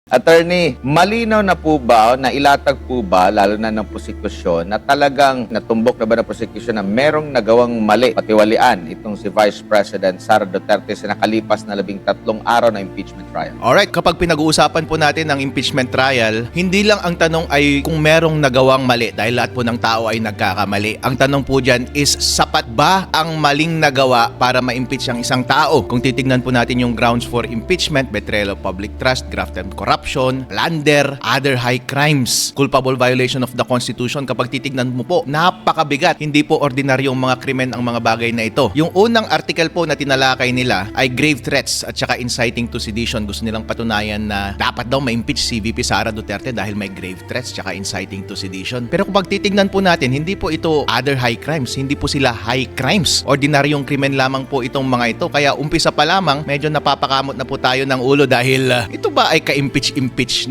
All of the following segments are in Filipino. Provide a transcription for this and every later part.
Attorney, malinaw na po ba, na ilatag po ba, lalo na ng prosekusyon, na talagang natumbok na ba ng prosekusyon na merong nagawang mali, patiwalian itong si Vice President Sara Duterte sa nakalipas na 13 araw na impeachment trial? Alright, kapag pinag-uusapan po natin ang impeachment trial, hindi lang ang tanong ay kung merong nagawang mali dahil lahat po ng tao ay nagkakamali. Ang tanong po dyan is, sapat ba ang maling nagawa para ma-impeach ang isang tao? Kung titignan po natin yung grounds for impeachment, betrayal of public trust, graft and corruption, plunder, other high crimes, culpable violation of the Constitution. Kapag titignan mo po, napakabigat. Hindi po ordinaryong mga krimen ang mga bagay na ito. Yung unang article po na tinalakay nila ay grave threats at saka inciting to sedition. Gusto nilang patunayan na dapat daw ma-impeach si VP Sara Duterte dahil may grave threats at saka inciting to sedition. Pero kung titignan po natin, hindi po ito other high crimes. Hindi po sila high crimes. Ordinaryong krimen lamang po itong mga ito. Kaya umpisa pa lamang, medyo napapakamot na po tayo ng ulo dahil ito ba ay ka-impeach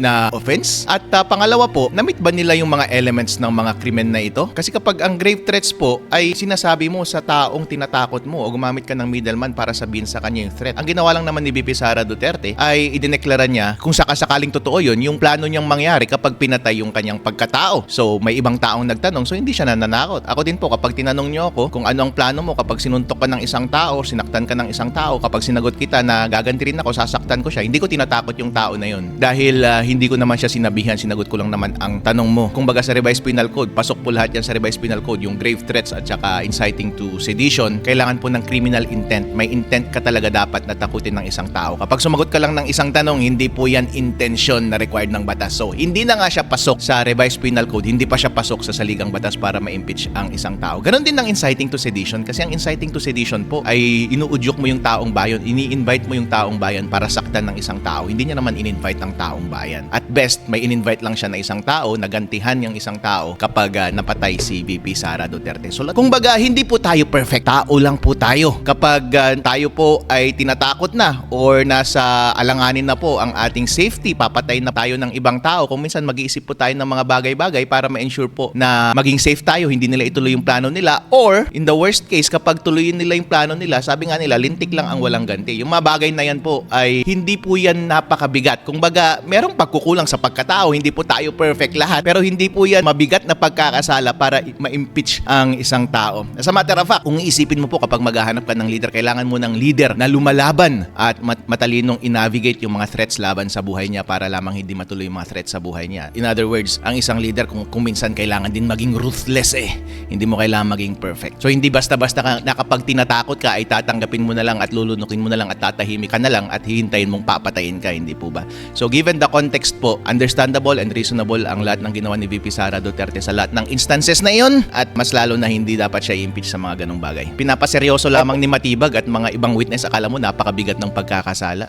na offense? At pangalawa po, na-meet ba nila yung mga elements ng mga krimen na ito? Kasi kapag ang grave threats po ay sinasabi mo sa taong tinatakot mo o gumamit ka ng middleman para sabihin sa kanya yung threat. Ang ginawa lang naman ni VP Sara Duterte ay idineklara niya kung sakasakaling totoo yun, yung plano niyang mangyari kapag pinatay yung kanyang pagkatao. So may ibang taong nagtanong, so hindi siya nananakot. Ako din po, kapag tinanong niyo ako kung ano ang plano mo kapag sinuntok ka ng isang tao, sinaktan ka ng isang tao, kapag sinagot kita na gaganti rin ako, sasaktan ko siya, hindi ko tinatakot yung tao na yun. Dahil hindi ko naman siya sinabihan, sinagot ko lang naman ang tanong mo. Kung baga sa Revised Penal Code, pasok po lahat yan sa Revised Penal Code, yung grave threats at saka inciting to sedition, kailangan po ng criminal intent. May intent ka talaga dapat na takutin ng isang tao. Kapag sumagot ka lang ng isang tanong, hindi po yan intention na required ng batas. So, hindi na nga siya pasok sa Revised Penal Code, hindi pa siya pasok sa saligang batas para ma-impeach ang isang tao. Ganon din ng inciting to sedition, kasi ang inciting to sedition po ay inuudyok mo yung taong bayan, ini-invite mo yung taong bayan para saktan ng isang tao. Hindi niya naman in-invite ang taong bayan. At best, may in-invite lang siya na isang tao, nagantihan yung isang tao kapag napatay si VP Sara Duterte. So, kung baga, hindi po tayo perfect. Tao lang po tayo. Kapag tayo po ay tinatakot na or nasa alanganin na po ang ating safety, papatay na tayo ng ibang tao. Kung minsan mag-iisip po tayo ng mga bagay-bagay para ma-ensure po na maging safe tayo, hindi nila ituloy yung plano nila. Or, in the worst case, kapag tuloyin nila yung plano nila, sabi nga nila, lintik lang ang walang ganti. Yung mga bagay na yan po ay hindi po yan napakabigat. Kung baga, merong pagkukulang sa pagkatao, hindi po tayo perfect lahat, pero hindi po yan mabigat na pagkakasala para ma-impeach ang isang tao. As a matter of fact, kung isipin mo po kapag maghahanap ka ng leader, kailangan mo ng leader na lumalaban at matalinong i-navigate yung mga threats laban sa buhay niya para lamang hindi matuloy yung mga threats sa buhay niya. In other words, ang isang leader kung minsan kailangan din maging ruthless Hindi mo kailangan maging perfect. So hindi basta-basta na kapag tinatakot ka ay tatanggapin mo na lang at lulunukin mo na lang at tatahimik ka na lang at hihintayin mong papatayin ka, hindi po ba? So given the context po, understandable and reasonable ang lahat ng ginawa ni VP Sara Duterte sa lahat ng instances na iyon at mas lalo na hindi dapat siya i-impeach sa mga ganong bagay. Pinapaseryoso lamang ni Matibag at mga ibang witness, akala mo napakabigat ng pagkakasala.